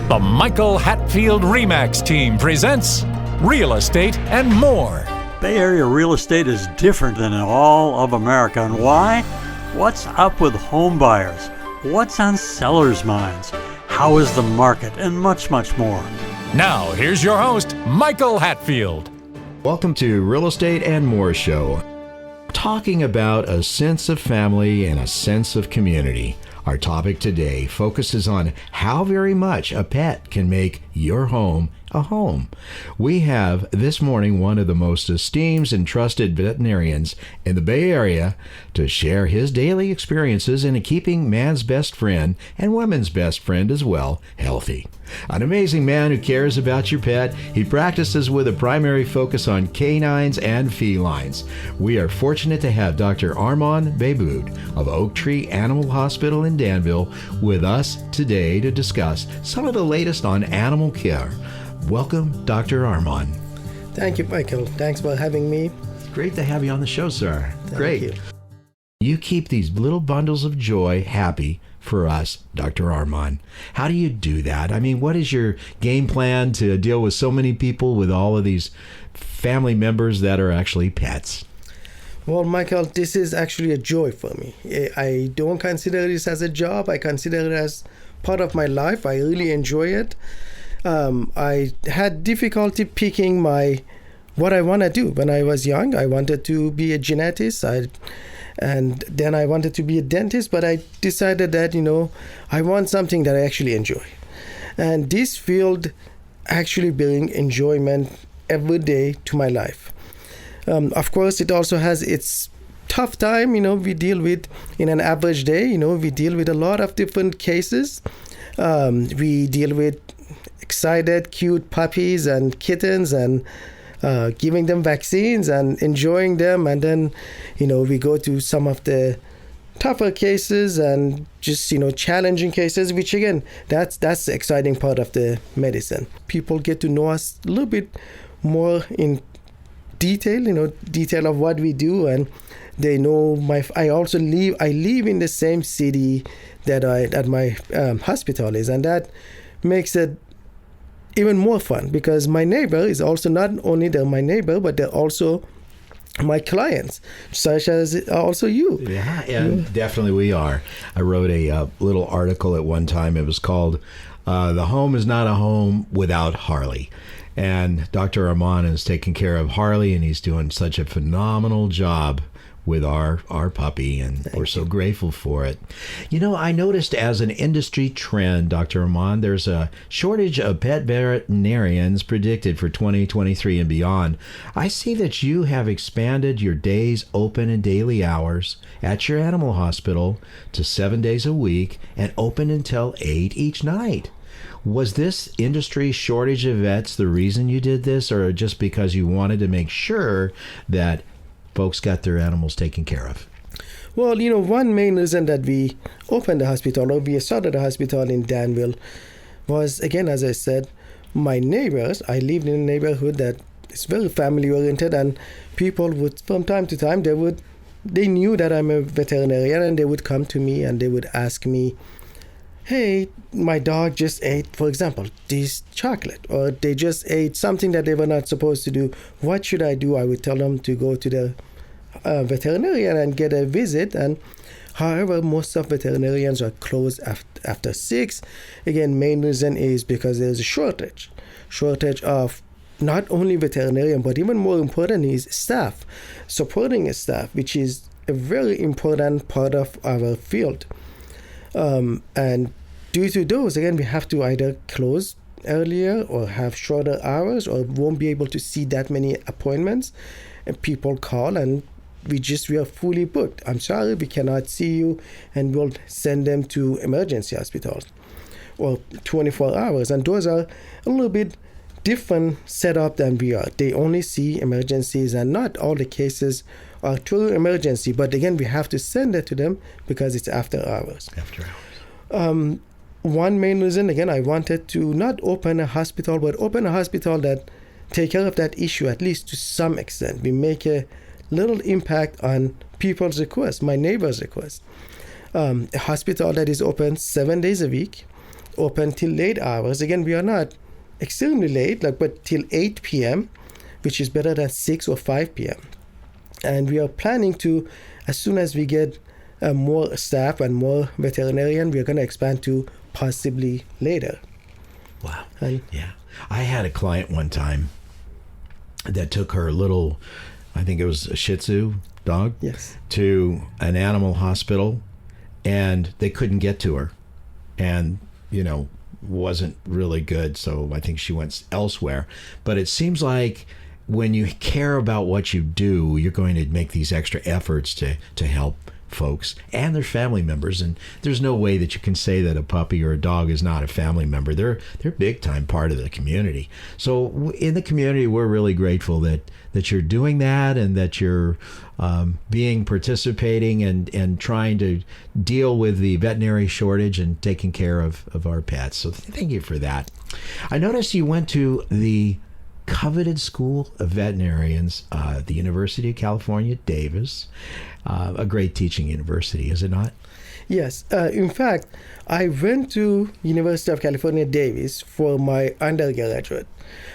The Michael Hatfield RE/MAX team presents Real Estate and More. Bay Area real estate is different than in all of America. And why? What's up with home buyers? What's on sellers' minds? How is the market? And much, much more. Now, here's your host, Michael Hatfield. Welcome to Real Estate and More Show. Talking about a sense of family and a sense of community. Our topic today focuses on how very much a pet can make your home a home. We have this morning one of the most esteemed and trusted veterinarians in the Bay Area to share his daily experiences in keeping man's best friend and women's best friend as well healthy. An amazing man who cares about your pet. He practices with a primary focus on canines and felines. We are fortunate to have Dr. Arman Behboud of Oak Tree Animal Hospital in Danville with us today to discuss some of the latest on animal care. Welcome, Dr. Arman. Thank you, Michael. Thanks for having me. Great to have you on the show, sir. Thank you. You keep these little bundles of joy happy for us, Dr. Arman. How do you do that? I mean, what is your game plan to deal with so many people with all of these family members that are actually pets? Well, Michael, this is actually a joy for me. I don't consider this as a job. I consider it as part of my life. I really enjoy it. I had difficulty picking what I want to do. When I was young, I wanted to be a geneticist, and then I wanted to be a dentist, but I decided that, I want something that I actually enjoy. And this field actually brings enjoyment every day to my life. Of course, it also has its tough time. We deal with, in an average day, we deal with a lot of different cases. We deal with excited, cute puppies and kittens and giving them vaccines and enjoying them. And then, we go to some of the tougher cases and just, challenging cases, which again, that's the exciting part of the medicine. People get to know us a little bit more in detail, detail of what we do. And they know I live in the same city that my hospital is. And that makes it even more fun because my neighbor is also not only they're my neighbor, but they're also my clients, such as also you. Yeah, and definitely we are. I wrote a little article at one time. It was called "The Home is Not a Home Without Harley." And Dr. Arman is taking care of Harley, and he's doing such a phenomenal job with our puppy, and we're so grateful for it. I noticed as an industry trend, Dr. Arman, there's a shortage of pet veterinarians predicted for 2023 and beyond. I see that you have expanded your days open and daily hours at your animal hospital to 7 days a week and open until 8 each night. Was this industry shortage of vets the reason you did this, or just because you wanted to make sure that folks got their animals taken care of? Well, one main reason that we opened the hospital, or we started the hospital in Danville, was, again, as I said, my neighbors. I lived in a neighborhood that is very family oriented, and people would, from time to time, they knew that I'm a veterinarian, and they would come to me and they would ask me, hey, my dog just ate, for example, this chocolate, or they just ate something that they were not supposed to do. What should I do? I would tell them to go to the veterinarian and get a visit. And however, most of veterinarians are closed after 6. Again, main reason is because there's a shortage of not only veterinarian, but even more important is staff, supporting a staff, which is a very important part of our field. And due to those, again, we have to either close earlier or have shorter hours, or won't be able to see that many appointments. And people call and we are fully booked. I'm sorry, we cannot see you, and we'll send them to emergency hospitals or 24 hours. And those are a little bit different setup than we are. They only see emergencies, and not all the cases are true emergency. But again, we have to send it to them because it's after hours. One main reason, again, I wanted to not open a hospital, but open a hospital that take care of that issue, at least to some extent. We make a little impact on people's requests, my neighbors' requests. A hospital that is open 7 days a week, open till late hours. Again, we are not extremely late, but till 8 p.m., which is better than 6 or 5 p.m. And we are planning to, as soon as we get more staff and more veterinarian, we are going to expand to possibly later. Wow. And yeah. I had a client one time that took her little, I think it was a Shih Tzu dog, yes, to an animal hospital, and they couldn't get to her. And, wasn't really good. So I think she went elsewhere. But it seems like when you care about what you do, you're going to make these extra efforts to help folks and their family members. And there's no way that you can say that a puppy or a dog is not a family member. They're a big time part of the community. So in the community, we're really grateful that you're doing that, and that you're participating and trying to deal with the veterinary shortage and taking care of our pets. So thank you for that. I noticed you went to the coveted School of Veterinarians, the University of California, Davis, a great teaching university, is it not? Yes. In fact, I went to University of California, Davis for my undergraduate.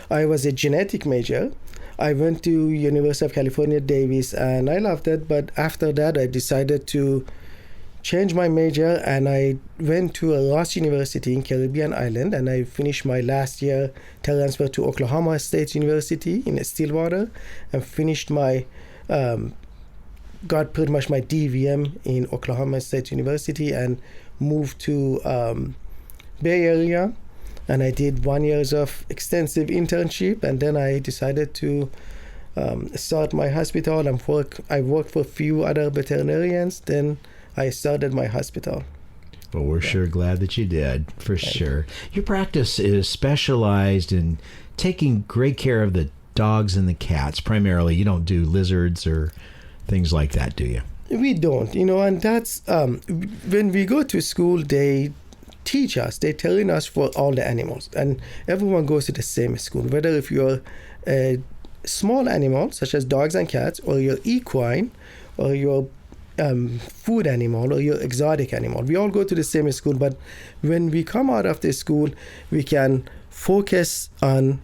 I was a genetic major. I went to University of California, Davis, and I loved it. But after that, I decided to change my major, and I went to Ross University in Caribbean Island, and I finished my last year, transfer to Oklahoma State University in Stillwater, and finished my got pretty much my DVM in Oklahoma State University, and moved to Bay Area, and I did 1 year of extensive internship, and then I decided to start my hospital and I worked for a few other veterinarians. Then I started my hospital. Well, we're sure glad that you did, for sure. Your practice is specialized in taking great care of the dogs and the cats, primarily. You don't do lizards or things like that, do you? We don't, and that's when we go to school, they teach us, they're telling us for all the animals, and everyone goes to the same school, whether if you're a small animal such as dogs and cats, or you're equine, or you're food animal, or your exotic animal. We all go to the same school, but when we come out of the school, we can focus on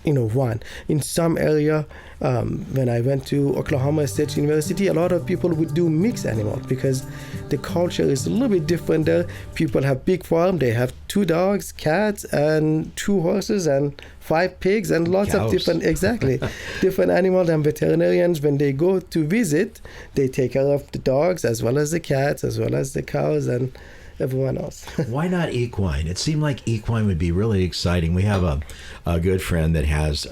one. In some area, when I went to Oklahoma State University, a lot of people would do mixed animals because the culture is a little bit different there. People have big farm, they have 2 dogs, cats, and 2 horses, and 5 pigs, and lots Cows. of different animals. And veterinarians, when they go to visit, they take care of the dogs as well as the cats, as well as the cows, and everyone else. Why not equine? It seemed like equine would be really exciting. We have a good friend that has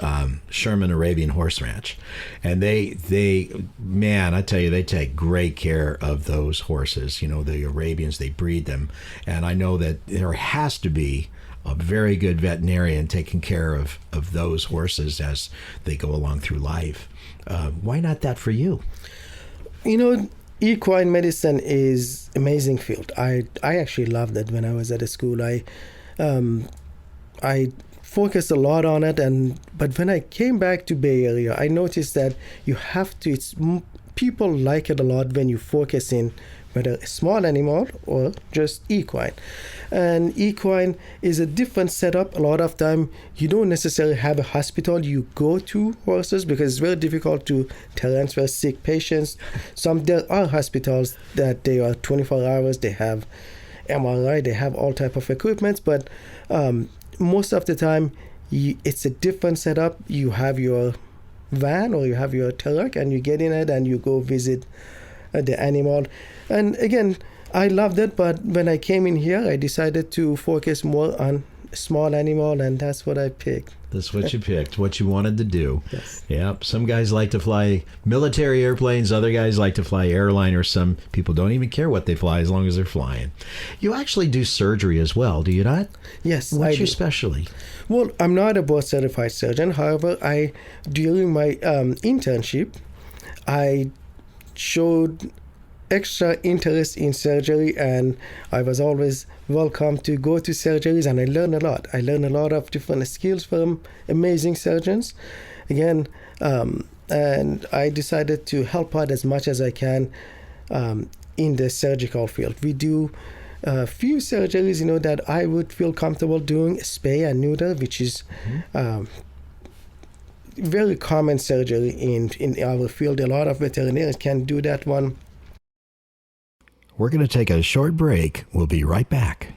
Sherman Arabian Horse Ranch, and they man, I tell you, they take great care of those horses. The Arabians, they breed them, and I know that there has to be a very good veterinarian taking care of those horses as they go along through life. Why not that for you? Equine medicine is amazing field. I actually loved it when I was at the school. I focused a lot on it, but when I came back to Bay Area, I noticed that you have to. People like it a lot when you focus in whether a small animal or just equine. And equine is a different setup. A lot of time you don't necessarily have a hospital. You go to horses because it's very difficult to transfer sick patients. There are hospitals that they are 24 hours. They have MRI. They have all type of equipment. But most of the time, it's a different setup. You have your van or you have your truck, and you get in it and you go visit the animal. And again, I loved it, but when I came in here, I decided to focus more on small animal, and that's what I picked. That's what you picked, what you wanted to do. Yes. Yep. Some guys like to fly military airplanes. Other guys like to fly airliners. Some people don't even care what they fly as long as they're flying. You actually do surgery as well, do you not? Yes, What's I your do. specialty? Well, I'm not a board-certified surgeon. However, during my internship, I showed extra interest in surgery, and I was always welcome to go to surgeries, and I learned a lot. I learned a lot of different skills from amazing surgeons. Again, and I decided to help out as much as I can in the surgical field. We do A few surgeries, that I would feel comfortable doing: spay and neuter, which is very common surgery in our field. A lot of veterinarians can do that one. We're going to take a short break. We'll be right back.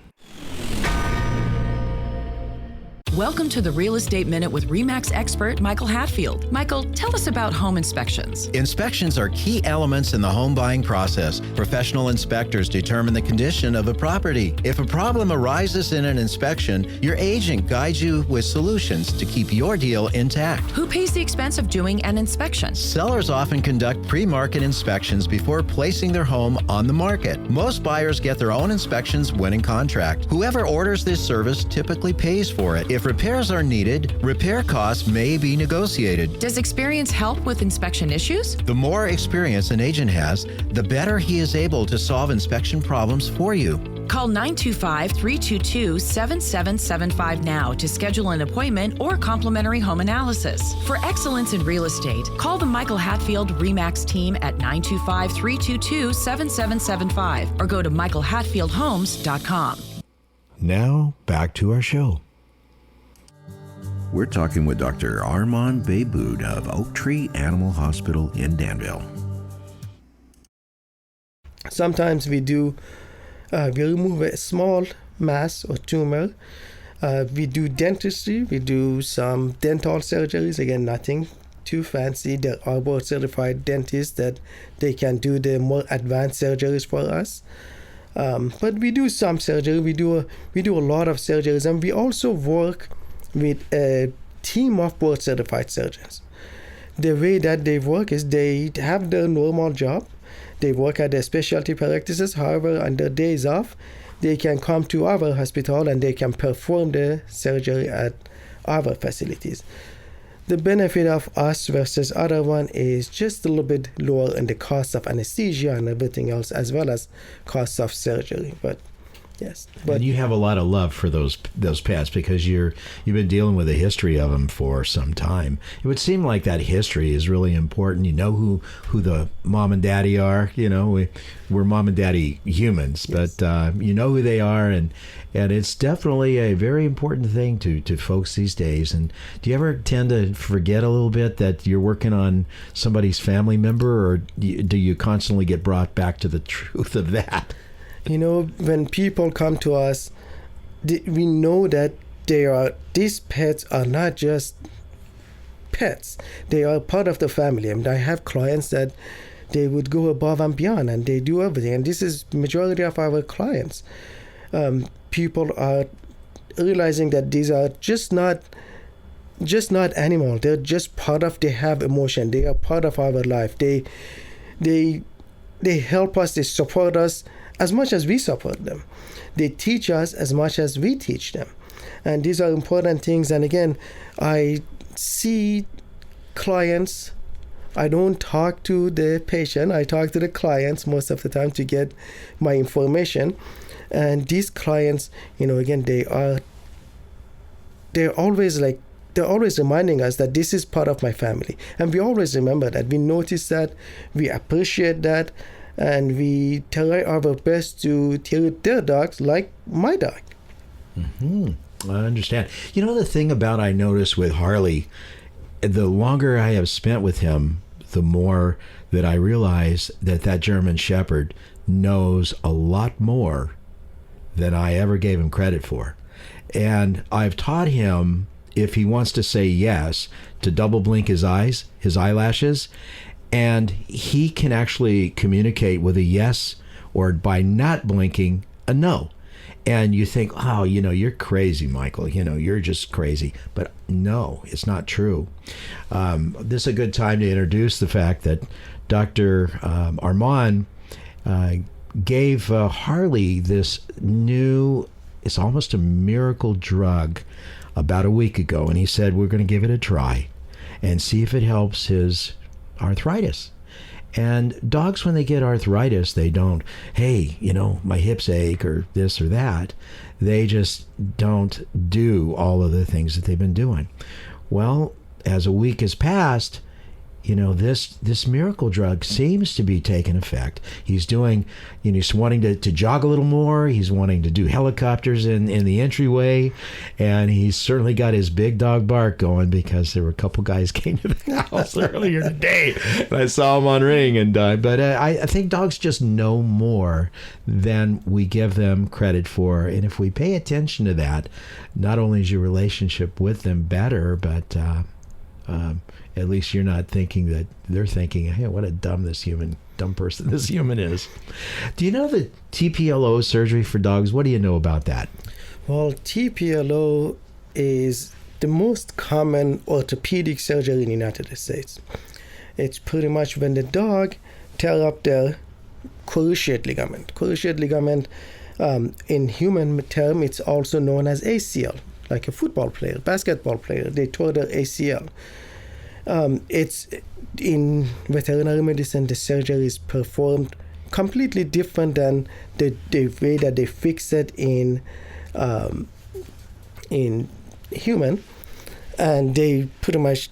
Welcome to the Real Estate Minute with RE/MAX expert Michael Hatfield. Michael, tell us about home inspections. Inspections are key elements in the home buying process. Professional inspectors determine the condition of a property. If a problem arises in an inspection, your agent guides you with solutions to keep your deal intact. Who pays the expense of doing an inspection? Sellers often conduct pre-market inspections before placing their home on the market. Most buyers get their own inspections when in contract. Whoever orders this service typically pays for it. If repairs are needed, repair costs may be negotiated. Does experience help with inspection issues? The more experience an agent has, the better he is able to solve inspection problems for you. Call 925-322-7775 now to schedule an appointment or complimentary home analysis. For excellence in real estate, call the Michael Hatfield RE/MAX team at 925-322-7775 or go to michaelhatfieldhomes.com. Now, back to our show. We're talking with Dr. Arman Behboud of Oak Tree Animal Hospital in Danville. Sometimes we remove a small mass or tumor. We do dentistry. We do some dental surgeries. Again, nothing too fancy. There are board certified dentists that they can do the more advanced surgeries for us. But we do some surgery. We do a lot of surgeries, and we also work with a team of board certified surgeons. The way that they work is they have their normal job. They work at their specialty practices. However, on their days off, they can come to our hospital and they can perform the surgery at our facilities. The benefit of us versus other one is just a little bit lower in the cost of anesthesia and everything else, as well as cost of surgery. But yes, and you have a lot of love for those pets because you've been dealing with a history of them for some time. It would seem like that history is really important. You know who the mom and daddy are. We're mom and daddy humans, yes. But you know who they are, and it's definitely a very important thing to folks these days. And do you ever tend to forget a little bit that you're working on somebody's family member, or do you constantly get brought back to the truth of that? When people come to us, we know that these pets are not just pets. They are part of the family. I have clients that they would go above and beyond, and they do everything. And this is majority of our clients. People are realizing that these are just not animals. They're just they have emotion. They are part of our life. They help us. They support us as much as we support them. They teach us as much as we teach them. And these are important things. And again, I see clients. I don't talk to the patient. I talk to the clients most of the time to get my information. And these clients, again, they're always reminding us that this is part of my family. And we always remember that. We notice that. We appreciate that. And we try our best to treat their dogs like my dog. Mm-hmm. I understand. The thing about I notice with Harley, the longer I have spent with him, the more that I realize that German Shepherd knows a lot more than I ever gave him credit for. And I've taught him, if he wants to say yes, to double blink his eyelashes, and he can actually communicate with a yes, or by not blinking, a no. And you think, oh, you're crazy, Michael. You're just crazy. But no, it's not true. This is a good time to introduce the fact that Dr. Arman gave Harley this new, it's almost a miracle drug about a week ago. And he said, we're going to give it a try and see if it helps his arthritis. And dogs, when they get arthritis, they don't, hey, my hips ache or this or that. They just don't do all of the things that they've been doing. Well, as a week has passed, this miracle drug seems to be taking effect. He's doing, he's wanting to jog a little more. He's wanting to do helicopters in the entryway, and he's certainly got his big dog bark going, because there were a couple guys came to the house earlier today, and I saw him on Ring. And but I think dogs just know more than we give them credit for, and if we pay attention to that, not only is your relationship with them better, but at least you're not thinking that they're thinking, hey, what a dumb person this human is. Do you know the TPLO surgery for dogs? What do you know about that? Well, TPLO is the most common orthopedic surgery in the United States. It's pretty much when the dog tear up their cruciate ligament. Cruciate ligament, in human term, it's also known as ACL, like a football player, basketball player. They tore their ACL. It's in veterinary medicine, the surgery is performed completely different than the way that they fix it in human, and they pretty much,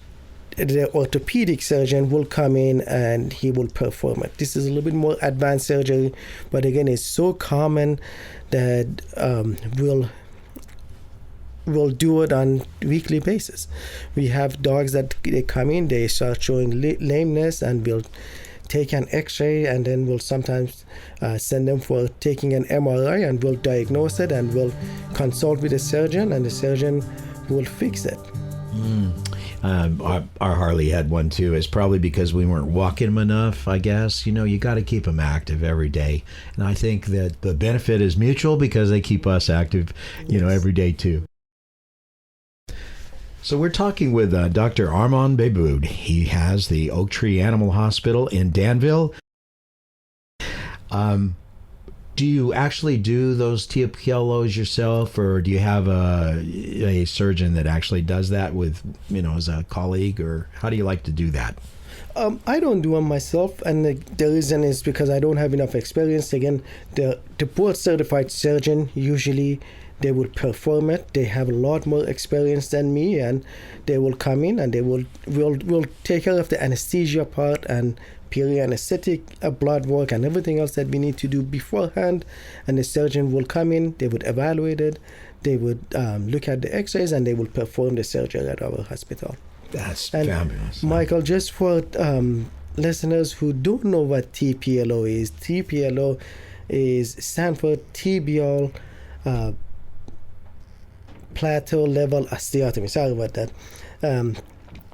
the orthopedic surgeon will come in and he will perform it. This is a little bit more advanced surgery, but again, it's so common that we'll do it on weekly basis. We have dogs that they come in, they start showing lameness, and we'll take an x-ray, and then we'll sometimes send them for taking an MRI, and we'll diagnose it, and we'll consult with the surgeon, and the surgeon will fix it. Our Harley had one too. It's probably because we weren't walking him enough, I guess. You got to keep him active every day. And I think that the benefit is mutual, because they keep us active, every day too. So we're talking with Dr. Arman Behboud. He has the Oak Tree Animal Hospital in Danville. Do you actually do those TPLOs yourself, or do you have a surgeon that actually does that with, as a colleague, or how do you like to do that? I don't do them myself, and the reason is because I don't have enough experience. Again, the board-certified surgeon, usually they will perform it. They have a lot more experience than me, and they will come in and they will take care of the anesthesia part and peri-anesthetic, blood work, and everything else that we need to do beforehand. And the surgeon will come in, they would evaluate it, they would look at the x-rays, and they will perform the surgery at our hospital. That's and fabulous. Michael, just for listeners who don't know what TPLO is, TPLO stands for tibial plateau level osteotomy. Sorry about that.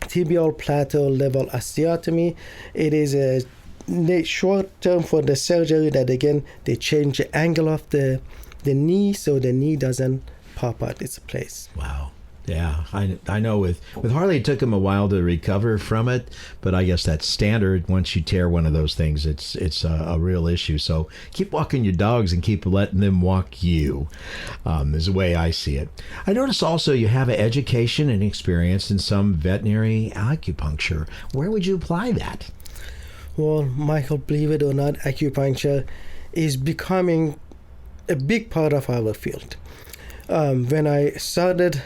Tibial plateau level osteotomy. It is a short term for the surgery that, again, they change the angle of the knee so the knee doesn't pop out its place. Wow. Yeah, I know with Harley, it took him a while to recover from it, but I guess that's standard. Once you tear one of those things, it's a real issue. So keep walking your dogs and keep letting them walk you, is the way I see it. I notice also you have an education and experience in some veterinary acupuncture. Where would you apply that? Well, Michael, believe it or not, acupuncture is becoming a big part of our field. When I started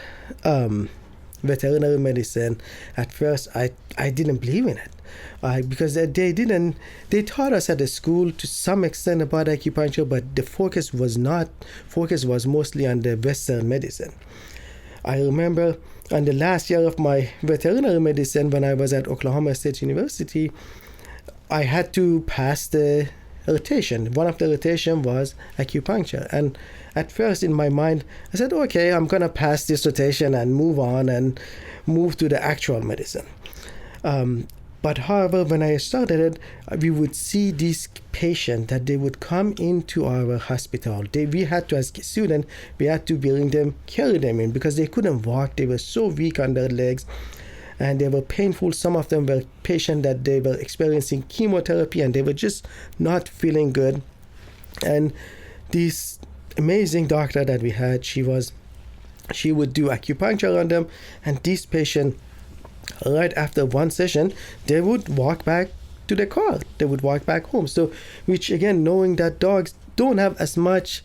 veterinary medicine, at first I didn't believe in it, because they taught us at the school to some extent about acupuncture, but the focus was mostly on the Western medicine. I remember on the last year of my veterinary medicine, when I was at Oklahoma State University, I had to pass the rotation. One of the rotation was acupuncture, and at first in my mind I said, okay, I'm gonna pass this rotation and move on and move to the actual medicine. But however, when I started it, we would see these patients that they would come into our hospital. We had to, as a student, we had to carry them in, because they couldn't walk. They were so weak on their legs, and they were painful. Some of them were patients that they were experiencing chemotherapy, and they were just not feeling good. And this amazing doctor that we had, she would do acupuncture on them, and this patient, right after one session, they would walk back to the car. They would walk back home. So, which again, knowing that dogs don't have as much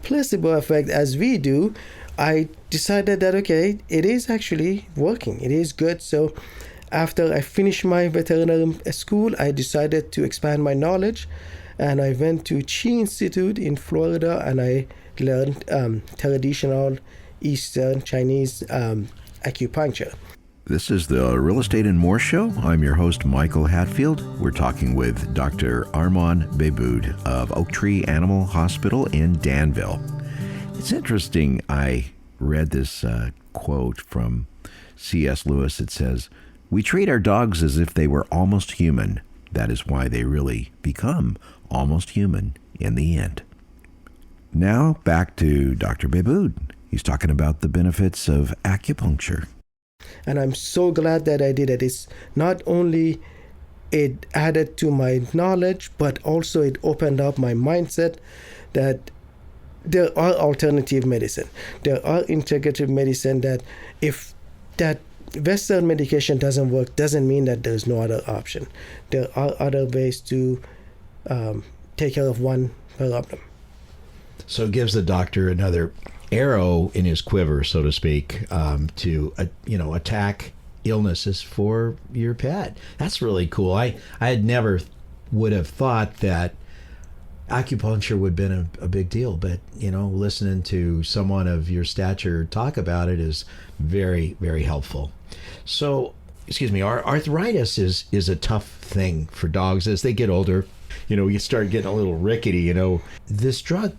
placebo effect as we do, I decided that, okay, it is actually working. It is good. So after I finished my veterinary school, I decided to expand my knowledge, and I went to Chi Institute in Florida, and I learned traditional Eastern Chinese acupuncture. This is the Real Estate and More Show. I'm your host, Michael Hatfield. We're talking with Dr. Arman Behboud of Oak Tree Animal Hospital in Danville. It's interesting. I read this quote from C.S. Lewis. It says, "We treat our dogs as if they were almost human. That is why they really become almost human in the end." Now back to Dr. Behboud. He's talking about the benefits of acupuncture. And I'm so glad that I did it. It's not only it added to my knowledge, but also it opened up my mindset that there are alternative medicine. There are integrative medicine that if that Western medication doesn't work, doesn't mean that there's no other option. There are other ways to take care of one problem. So it gives the doctor another arrow in his quiver, so to speak, to attack illnesses for your pet. That's really cool. I had never would have thought that acupuncture would have been a big deal, but listening to someone of your stature talk about it is very, very helpful. So, arthritis is a tough thing for dogs as they get older. You start getting a little rickety. This drug,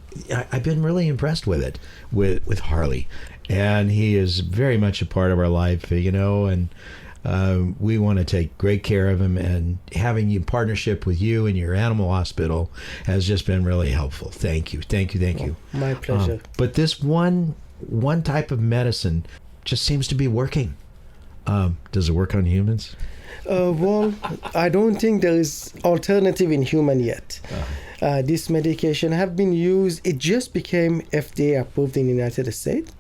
I've been really impressed with it, with Harley, and he is very much a part of our life. And we want to take great care of him. And having you partnership with you and your animal hospital has just been really helpful. Thank you. My pleasure. But this one type of medicine just seems to be working. Does it work on humans? Well, I don't think there is alternative in human yet. This medication have been used. It just became FDA approved in the United States.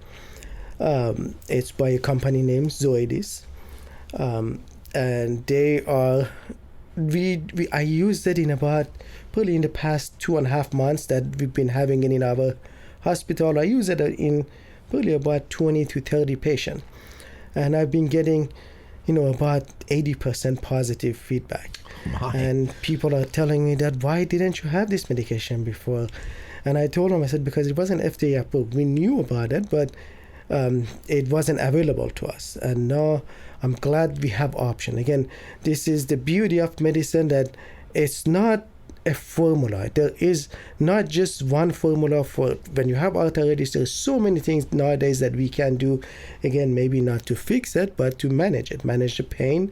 It's by a company named Zoetis, and they are. I used it in about probably in the past 2.5 months that we've been having it in our hospital. I use it in probably about 20 to 30 patients, and I've been getting about 80% positive feedback. And people are telling me that, why didn't you have this medication before? And I told them, I said, because it wasn't FDA approved. We knew about it, but it wasn't available to us. And now I'm glad we have option. Again, this is the beauty of medicine, that it's not a formula. There is not just one formula for when you have arthritis. There's so many things nowadays that we can do. Again, maybe not to fix it, but to manage it, manage the pain,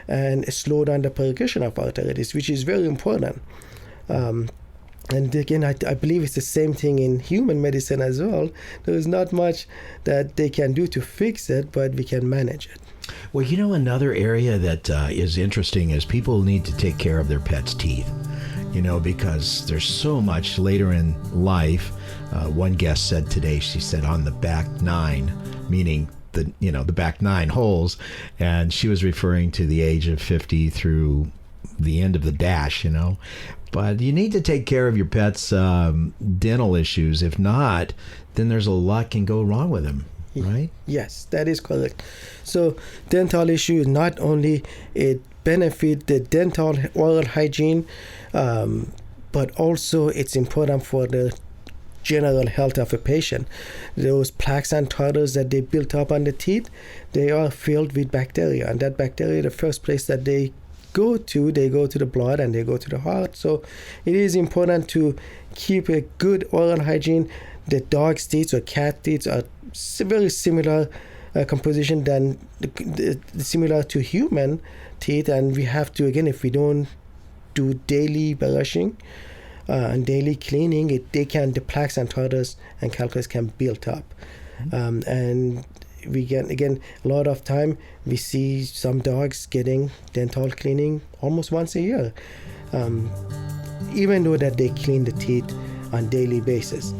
and slow down the progression of arthritis, which is very important. And again, I believe it's the same thing in human medicine as well. There is not much that they can do to fix it, but we can manage it. Well, another area that is interesting is people need to take care of their pets' teeth. Because there's so much later in life. One guest said today, she said on the back 9, meaning the back 9 holes, and she was referring to the age of 50 through the end of the dash, But you need to take care of your pet's dental issues. If not, then there's a lot can go wrong with them, right? Yes, that is correct. So dental issues, not only it benefit the dental oral hygiene, but also it's important for the general health of a patient. Those plaques and tartars that they built up on the teeth, they are filled with bacteria, and that bacteria, the first place that they go to the blood and they go to the heart. So it is important to keep a good oral hygiene. The dog's teeth or cat teeth are very similar composition than similar to human teeth, and we have to, again, if we don't do daily brushing and daily cleaning, the plaques and tartars and calculus can build up. And we get, again, a lot of time we see some dogs getting dental cleaning almost once a year, even though that they clean the teeth on daily basis.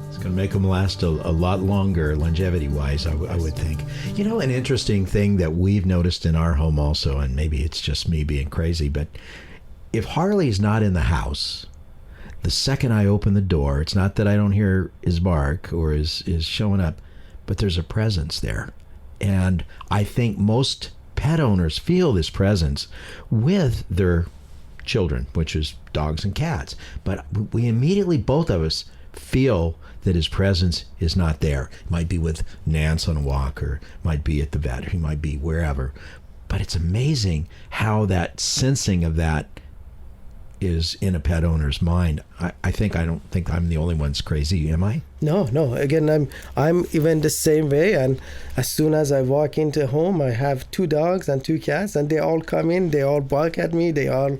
It's going to make them last a lot longer, longevity-wise, I would think. An interesting thing that we've noticed in our home also, and maybe it's just me being crazy, but if Harley's not in the house, the second I open the door, it's not that I don't hear his bark or his showing up, but there's a presence there. And I think most pet owners feel this presence with their children, which is dogs and cats. But we immediately, both of us, feel that his presence is not there. It might be with Nance on a walk, or might be at the vet, or he might be wherever. But it's amazing how that sensing of that is in a pet owner's mind. I don't think I'm the only one that's crazy, am I? No. Again, I'm even the same way. And as soon as I walk into home, I have 2 dogs and 2 cats, and they all come in, they all bark at me, they all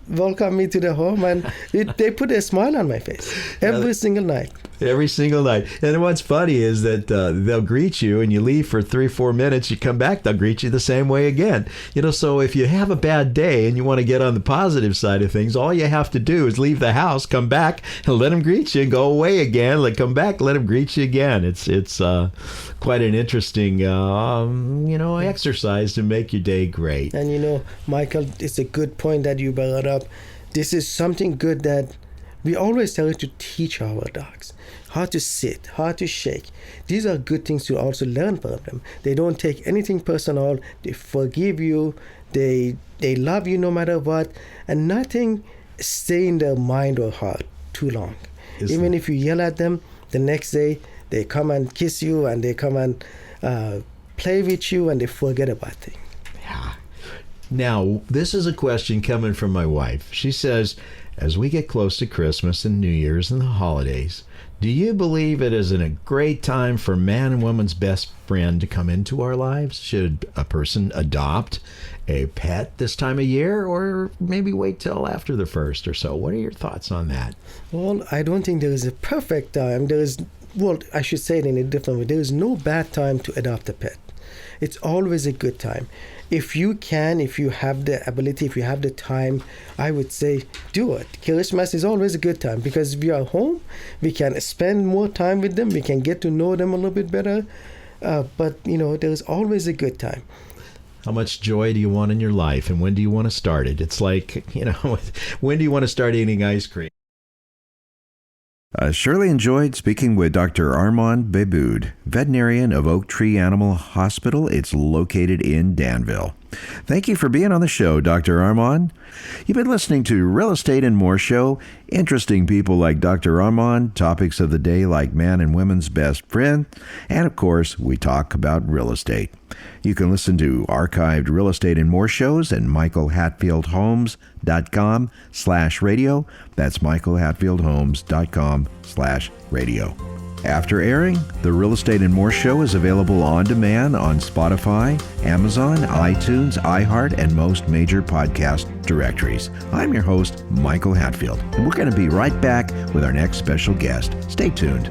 welcome me to the home, and they put a smile on my face every single night. Every single night. And what's funny is that they'll greet you, and you leave for 3-4 minutes, you come back, they'll greet you the same way again. So if you have a bad day and you want to get on the positive side of things, all you have to do is leave the house, come back, and let them greet you, go away again, come back, let them greet you again. It's quite an interesting exercise to make your day great. And Michael, it's a good point that you brought up. This is something good that we always try to teach our dogs. How to sit, how to shake. These are good things to also learn from them. They don't take anything personal. They forgive you. They love you no matter what. And nothing stay in their mind or heart too long. Even if you yell at them, the next day they come and kiss you, and they come and play with you, and they forget about things. Yeah. Now, this is a question coming from my wife. She says, as we get close to Christmas and New Year's and the holidays, do you believe it is a great time for man and woman's best friend to come into our lives? Should a person adopt a pet this time of year, or maybe wait till after the 1st or so? What are your thoughts on that? Well, I don't think there is a perfect time. I should say it in a different way. There is no bad time to adopt a pet. It's always a good time. If you have the ability, if you have the time, I would say do it. Christmas is always a good time because we are home. We can spend more time with them. We can get to know them a little bit better. But there is always a good time. How much joy do you want in your life, and when do you want to start it? It's like, when do you want to start eating ice cream? Shirley enjoyed speaking with Dr. Arman Behboud, veterinarian of Oak Tree Animal Hospital. It's located in Danville. Thank you for being on the show, Dr. Arman. You've been listening to Real Estate and More Show. Interesting people like Dr. Arman, topics of the day like man and woman's best friend, and of course, we talk about real estate. You can listen to archived Real Estate and More shows at michaelhatfieldhomes.com/radio. That's michaelhatfieldhomes.com/radio. After airing, the Real Estate and More Show is available on demand on Spotify, Amazon, iTunes, iHeart, and most major podcast directories. I'm your host, Michael Hatfield, and we're going to be right back with our next special guest. Stay tuned.